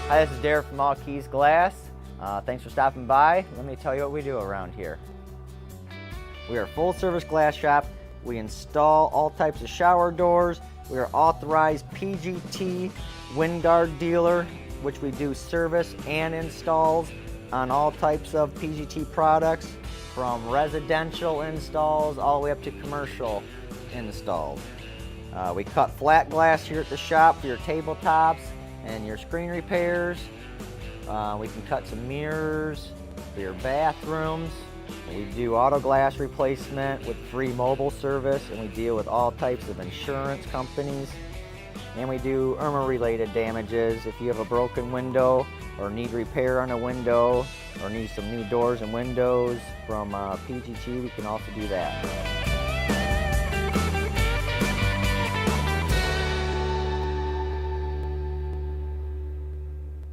Hi, this is Derek from All Keys Glass. Thanks for stopping by. Let me tell you what we do around here. We are a full-service glass shop. We install all types of shower doors. We are authorized PGT wind guard dealer, which we do service and installs on all types of PGT products, from residential installs all the way up to commercial installs. We cut flat glass here at the shop for your tabletops and your screen repairs. We can cut some mirrors for your bathrooms. We do auto glass replacement with free mobile service, and we deal with all types of insurance companies. And we do Irma related damages. If you have a broken window or need repair on a window or need some new doors and windows from PGT, we can also do that.